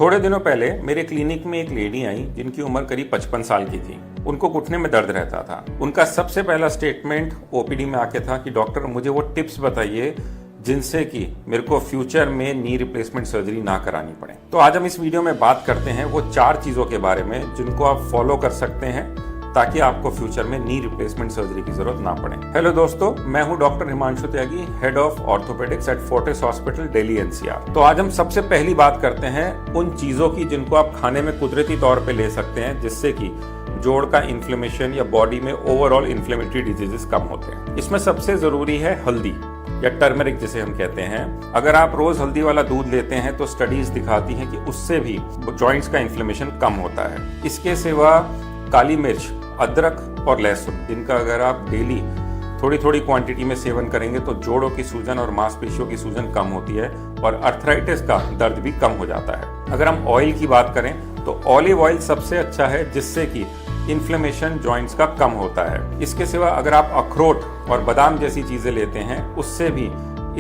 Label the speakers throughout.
Speaker 1: थोड़े दिनों पहले मेरे क्लिनिक में एक लेडी आई जिनकी उम्र करीब 55 साल की थी। उनको घुटने में दर्द रहता था। उनका सबसे पहला स्टेटमेंट ओपीडी में आके था कि डॉक्टर मुझे वो टिप्स बताइए जिनसे कि मेरे को फ्यूचर में नी रिप्लेसमेंट सर्जरी ना करानी पड़े। तो आज हम इस वीडियो में बात करते हैं वो 4 चीज़ों के बारे में जिनको आप फॉलो कर सकते हैं ताकि आपको फ्यूचर में नी रिप्लेसमेंट सर्जरी की जरूरत ना पड़े। हेलो दोस्तों, मैं हूं doctor Himanshu Tyagi, head of orthopaedics at Fortis hospital, Delhi NCR. तो आज हम सबसे पहली बात करते हैं उन चीजों की जिनको आप खाने में कुदरती तौर पे ले सकते हैं जिससे कि जोड़ का इन्फ्लेमेशन या बॉडी में ओवरऑल इन्फ्लेमेटरी डिजीजेस कम होते हैं। इसमें सबसे जरूरी है हल्दी या टर्मरिक जिसे हम कहते हैं। अगर आप रोज हल्दी वाला दूध लेते हैं तो स्टडीज दिखाती हैं कि उससे भी जॉइंट्स का इन्फ्लेमेशन कम होता है। इसके सिवा काली मिर्च, अदरक और लहसुन, जिनका अगर आप डेली थोड़ी थोड़ी क्वांटिटी में सेवन करेंगे तो जोड़ों की सूजन और मांसपेशियों की सूजन कम होती है और अर्थराइटिस का दर्द भी कम हो जाता है। अगर हम ऑयल की बात करें तो ऑलिव ऑयल सबसे अच्छा है जिससे कि इन्फ्लेमेशन जॉइंट्स का कम होता है। इसके सिवा अगर आप अखरोट और बादाम जैसी चीजें लेते हैं उससे भी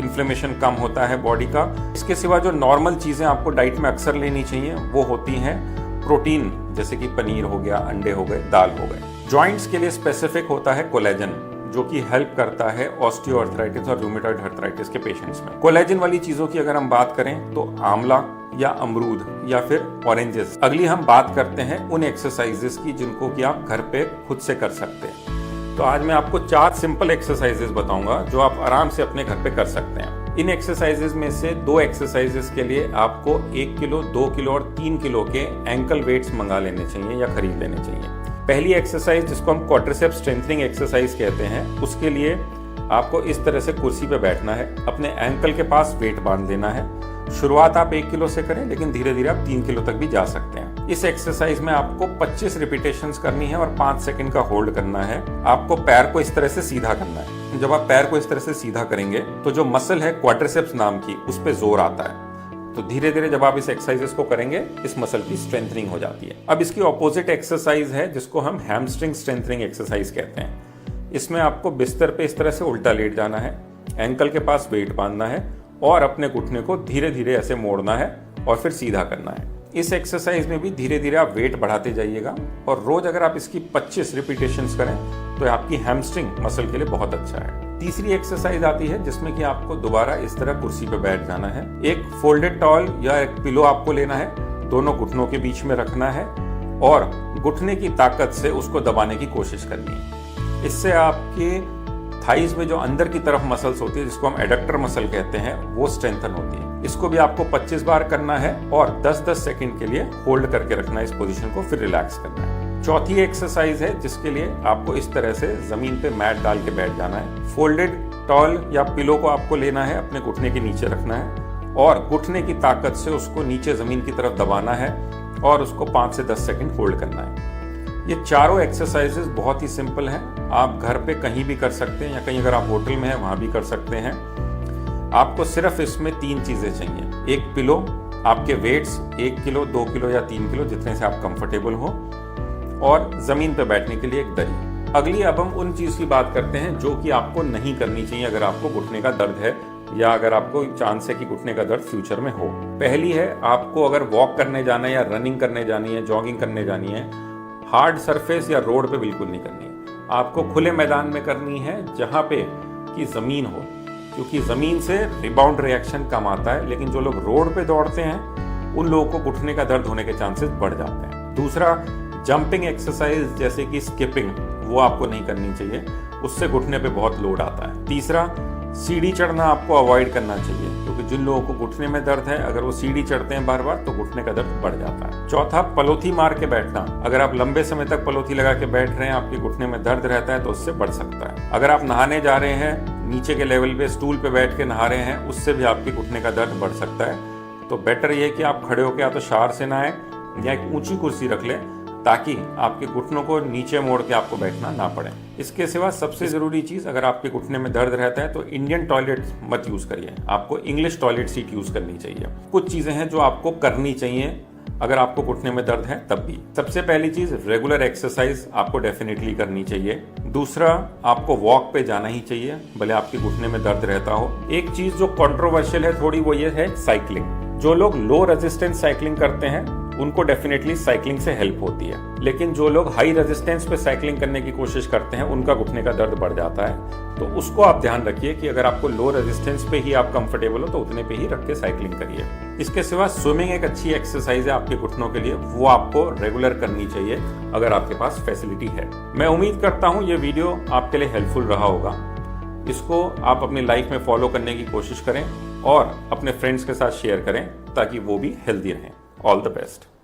Speaker 1: इन्फ्लेमेशन कम होता है बॉडी का। इसके सिवा जो नॉर्मल चीजें आपको डाइट में अक्सर लेनी चाहिए वो होती हैं प्रोटीन, जैसे कि पनीर हो गया, अंडे हो गए, दाल हो गए। जॉइंट्स के लिए स्पेसिफिक होता है कोलेजन, जो कि हेल्प करता है ऑस्टियोआर्थराइटिस और रूमेटॉइड आर्थराइटिस के पेशेंट्स में। कोलेजन वाली चीजों की अगर हम बात करें तो आंवला या अमरूद या फिर ऑरेंजेस। अगली हम बात करते हैं उन एक्सरसाइजेस की जिनको कि आप घर पे खुद से कर सकते हैं। तो आज मैं आपको 4 सिंपल एक्सरसाइजेस बताऊंगा जो आप आराम से अपने घर पे कर सकते हैं। इन एक्सरसाइजेस में से 2 एक्सरसाइजेस के लिए आपको 1 किलो, 2 किलो और 3 किलो के एंकल वेट्स मंगा लेने चाहिए या खरीद लेने चाहिए। पहली एक्सरसाइज जिसको हम क्वाड्रिसेप्स स्ट्रेंथनिंग एक्सरसाइज कहते हैं, उसके लिए आपको इस तरह से कुर्सी पे बैठना है, अपने एंकल के पास वेट बांध देना है। शुरुआत आप 1 किलो से करें लेकिन धीरे धीरे आप 3 किलो तक भी जा सकते हैं। इस एक्सरसाइज में आपको 25 रिपीटेशंस करनी है और 5 सेकंड का होल्ड करना है। आपको पैर को इस तरह से सीधा करना है। जब आप पैर को इस तरह से सीधा करेंगे तो जो मसल है क्वाड्रिसेप्स नाम की, उस पे जोर आता है। तो धीरे धीरे जब आप इस एक्सरसाइजेस को करेंगे इस मसल की स्ट्रेंथनिंग हो जाती है। अब इसकी ऑपोजिट एक्सरसाइज है जिसको हम हैमस्ट्रिंग स्ट्रेंथनिंग एक्सरसाइज कहते हैं। इसमें आपको बिस्तर पे इस तरह से उल्टा लेट जाना है, एंकल के पास वेट बांधना है और अपने घुटने को धीरे धीरे ऐसे मोड़ना है और फिर सीधा करना है। इस एक्सरसाइज में भी धीरे धीरे आप वेट बढ़ाते जाइएगा और रोज अगर आप इसकी 25 रिपीटेशंस करें तो आपकी हैमस्ट्रिंग मसल के लिए बहुत अच्छा है। तीसरी एक्सरसाइज आती है जिसमें कि आपको दोबारा इस तरह कुर्सी पे बैठ जाना है। एक फोल्डेड टॉवल या एक पिलो आपको लेना है, दोनों घुटनों के बीच में रखना है और घुटने की ताकत से उसको दबाने की कोशिश करनी है। इससे आपके थाइज में जो अंदर की तरफ मसल्स होती है जिसको हम एडक्टर मसल कहते हैं वो स्ट्रेंथन होती है। इसको भी आपको 25 बार करना है और 10-10 सेकंड के लिए होल्ड करके रखना है इस पोजीशन को, फिर रिलैक्स करना है। चौथी एक्सरसाइज है जिसके लिए आपको इस तरह से जमीन पे मैट डाल के बैठ जाना है। फोल्डेड टॉवल या पिलो को आपको लेना है, अपने घुटने के नीचे रखना है और घुटने की ताकत से उसको नीचे जमीन की तरफ दबाना है और उसको 5 से 10 सेकंड होल्ड करना है। ये चारों एक्सरसाइजेस बहुत ही सिंपल हैं। आप घर पे कहीं भी कर सकते हैं या कहीं अगर आप होटल में हैं वहां भी कर सकते हैं। आपको सिर्फ इसमें 3 चीजें चाहिए। एक पिलो, आपके वेट्स 1 किलो, 2 किलो या 3 किलो जितने से आप कंफर्टेबल हो, और जमीन पे बैठने के लिए एक दरी। अगली अब हम उन चीज की बात करते हैं जो कि आपको नहीं करनी चाहिए अगर आपको घुटने का दर्द है या अगर आपको चांस है कि घुटने का दर्द फ्यूचर में हो। पहली है, आपको अगर वॉक करने जाना है या रनिंग करने जानी है, जॉगिंग करने जानी है, हार्ड सरफेस या रोड पे बिल्कुल नहीं करनी। आपको खुले मैदान में करनी है जहां पे कि जमीन हो, क्योंकि जमीन से रिबाउंड रिएक्शन कम आता है। लेकिन जो लोग रोड पे दौड़ते हैं उन लोगों को घुटने का दर्द होने के चांसेस बढ़ जाते हैं। दूसरा, जंपिंग एक्सरसाइज जैसे कि स्किपिंग, वो आपको नहीं करनी चाहिए, उससे घुटने पे बहुत लोड आता है। तीसरा, सीढ़ी चढ़ना आपको अवॉइड करना चाहिए क्योंकि जिन लोगों को घुटने में दर्द है अगर वो सीढ़ी चढ़ते हैं बार बार तो घुटने का दर्द बढ़ जाता है। चौथा, पलोथी मार के बैठना। अगर आप लंबे समय तक पलोथी लगा के बैठ रहे हैं, आपके घुटने में दर्द रहता है तो उससे बढ़ सकता है। अगर आप नहाने जा रहे हैं, नीचे के लेवल पे स्टूल पे बैठ के नहा रहे हैं, उससे भी आपके घुटने का दर्द बढ़ सकता है। तो बेटर ये कि आप खड़े होकर या तो शावर से नहाएं या एक ऊंची कुर्सी रख लें ताकि आपके घुटनों को नीचे मोड़ के आपको बैठना ना पड़े। इसके सिवा सबसे जरूरी चीज, अगर आपके घुटने में दर्द रहता है तो इंडियन टॉयलेट मत यूज करिए, आपको इंग्लिश टॉयलेट सीट यूज करनी चाहिए। कुछ चीजें हैं जो आपको करनी चाहिए अगर आपको घुटने में दर्द है तब भी। सबसे पहली चीज, रेगुलर एक्सरसाइज आपको डेफिनेटली करनी चाहिए। दूसरा, आपको वॉक पे जाना ही चाहिए भले आपके घुटने में दर्द रहता हो। एक चीज जो कंट्रोवर्शियल है थोड़ी, वो ये है साइकिलिंग। जो लोग लो रेजिस्टेंस साइकिलिंग करते हैं उनको डेफिनेटली साइकिलिंग से हेल्प होती है, लेकिन जो लोग हाई रेजिस्टेंस पे साइकिलिंग करने की कोशिश करते हैं उनका घुटने का दर्द बढ़ जाता है। तो उसको आप ध्यान रखिए कि अगर आपको लो रेजिस्टेंस पे ही आप कंफर्टेबल हो तो उतने पे ही रख के साइकिलिंग करिए। इसके सिवा स्विमिंग एक अच्छी एक्सरसाइज है आपके घुटनों के लिए, वो आपको रेगुलर करनी चाहिए अगर आपके पास फैसिलिटी है। मैं उम्मीद करता हूँ ये वीडियो आपके लिए हेल्पफुल रहा होगा। इसको आप अपनी लाइफ में फॉलो करने की कोशिश करें और अपने फ्रेंड्स के साथ शेयर करें ताकि वो भी हेल्दी रहें। All the best.